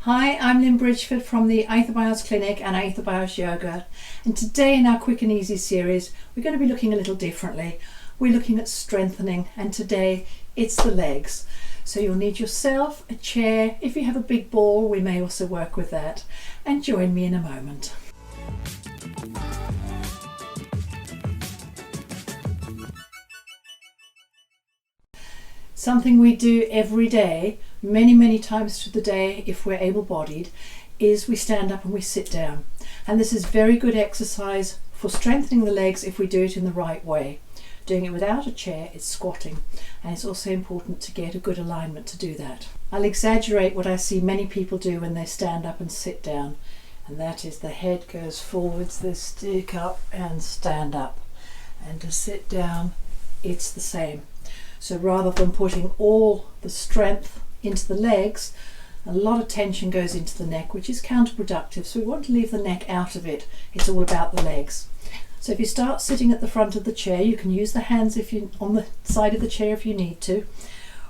Hi, I'm Lynn Bridgeford from the Aether Bios Clinic and Aether Bios Yoga, and today in our Quick and Easy series we're going to be looking a little differently. We're looking at strengthening, and today it's the legs. So you'll need yourself a chair. If you have a big ball, we may also work with that, and join me in a moment. Something we do every day, many times through the day if we're able-bodied, is we stand up and we sit down. And this is very good exercise for strengthening the legs if we do it in the right way. Doing it without a chair is squatting, and it's also important to get a good alignment to do that. I'll exaggerate what I see many people do when they stand up and sit down, and that is the head goes forwards, they stick up and stand up. And to sit down, it's the same. So rather than putting all the strength into the legs, a lot of tension goes into the neck, which is counterproductive. So we want to leave the neck out of it. It's all about the legs. So if you start sitting at the front of the chair, you can use the hands on the side of the chair if you need to.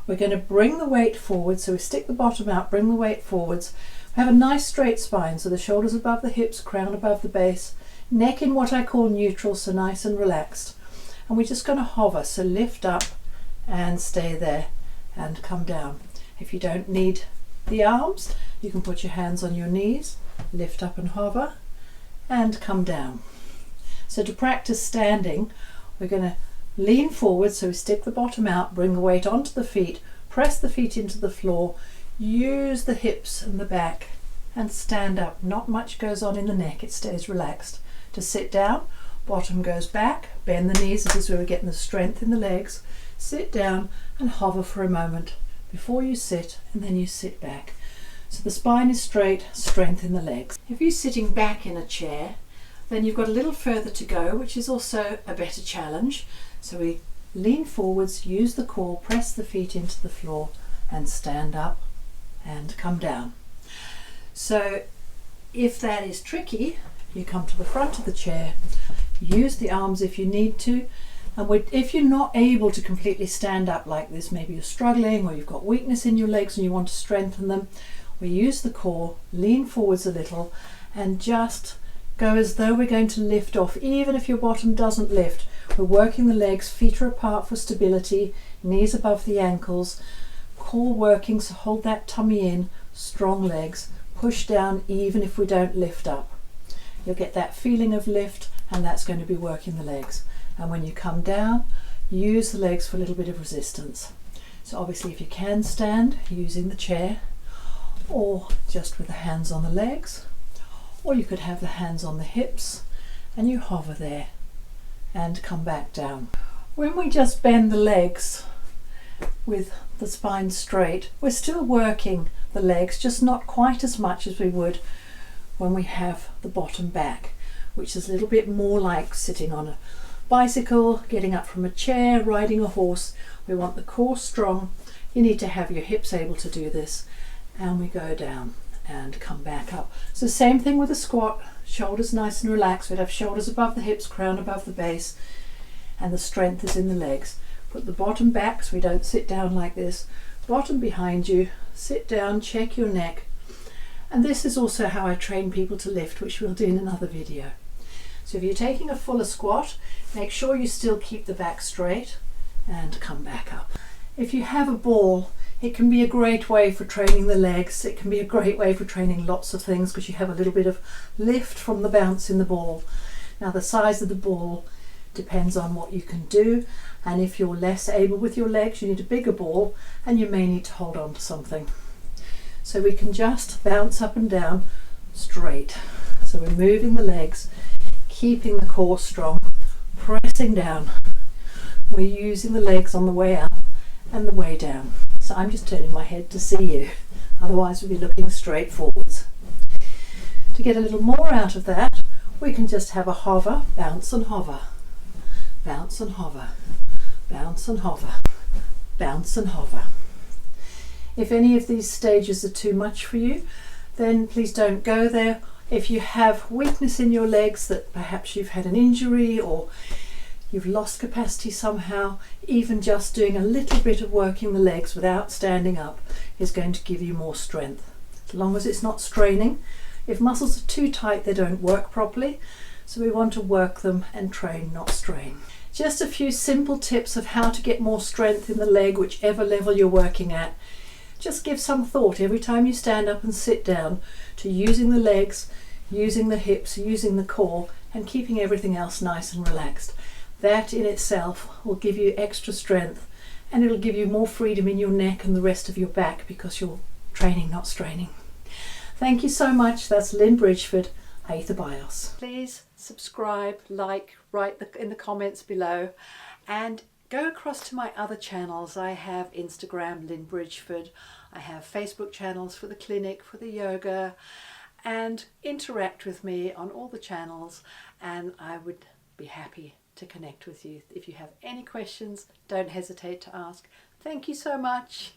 We're going to bring the weight forward. So we stick the bottom out, bring the weight forwards. We have a nice straight spine. So the shoulders above the hips, crown above the base, neck in what I call neutral, so nice and relaxed. And we're just going to hover. So lift up and stay there and come down. If you don't need the arms, you can put your hands on your knees, lift up and hover and come down. So to practice standing, we're going to lean forward, so we stick the bottom out, bring the weight onto the feet, press the feet into the floor, use the hips and the back and stand up. Not much goes on in the neck, it stays relaxed. To sit down, bottom goes back, bend the knees, this is where we're getting the strength in the legs. Sit down and hover for a moment before you sit, and then you sit back. So the spine is straight, strength in the legs. If you're sitting back in a chair, then you've got a little further to go, which is also a better challenge. So we lean forwards, use the core, press the feet into the floor and stand up and come down. So if that is tricky, you come to the front of the chair, use the arms if you need to. And if you're not able to completely stand up like this, maybe you're struggling or you've got weakness in your legs and you want to strengthen them, we use the core, lean forwards a little and just go as though we're going to lift off. Even if your bottom doesn't lift, we're working the legs, feet are apart for stability, knees above the ankles, core working, so hold that tummy in, strong legs, push down even if we don't lift up. You'll get that feeling of lift, and that's going to be working the legs. And when you come down, use the legs for a little bit of resistance. So obviously if you can stand, using the chair, or just with the hands on the legs, or you could have the hands on the hips and you hover there and come back down. When we just bend the legs with the spine straight, we're still working the legs, just not quite as much as we would when we have the bottom back, which is a little bit more like sitting on a bicycle, getting up from a chair, riding a horse. We want the core strong. You need to have your hips able to do this. And we go down and come back up. So same thing with a squat, shoulders nice and relaxed. We'd have shoulders above the hips, crown above the base, and the strength is in the legs. Put the bottom back so we don't sit down like this. Bottom behind you, sit down, check your neck. And this is also how I train people to lift, which we'll do in another video. So if you're taking a fuller squat, make sure you still keep the back straight and come back up. If you have a ball, it can be a great way for training the legs. It can be a great way for training lots of things because you have a little bit of lift from the bounce in the ball. Now the size of the ball depends on what you can do, and if you're less able with your legs, you need a bigger ball and you may need to hold on to something. So we can just bounce up and down straight. So we're moving the legs, keeping the core strong, pressing down. We're using the legs on the way up and the way down. So I'm just turning my head to see you, otherwise we'll be looking straight forwards. To get a little more out of that, we can just have a hover, bounce and hover, bounce and hover, bounce and hover, bounce and hover. If any of these stages are too much for you, then please don't go there. If you have weakness in your legs, that perhaps you've had an injury or you've lost capacity somehow, even just doing a little bit of working the legs without standing up is going to give you more strength. as long as it's not straining. If muscles are too tight, they don't work properly, so we want to work them and train, not strain. Just a few simple tips of how to get more strength in the leg, whichever level you're working at. Just give some thought every time you stand up and sit down to using the legs, using the hips, using the core, and keeping everything else nice and relaxed. That in itself will give you extra strength, and it'll give you more freedom in your neck and the rest of your back because you're training, not straining. Thank you so much. That's Lynn Bridgeford, Aether Bios. Please subscribe, like, write in the comments below, and go across to my other channels. I have Instagram, Lynn Bridgeford. I have Facebook channels for the clinic, for the yoga, and interact with me on all the channels, and I would be happy to connect with you. If you have any questions, don't hesitate to ask. Thank you so much.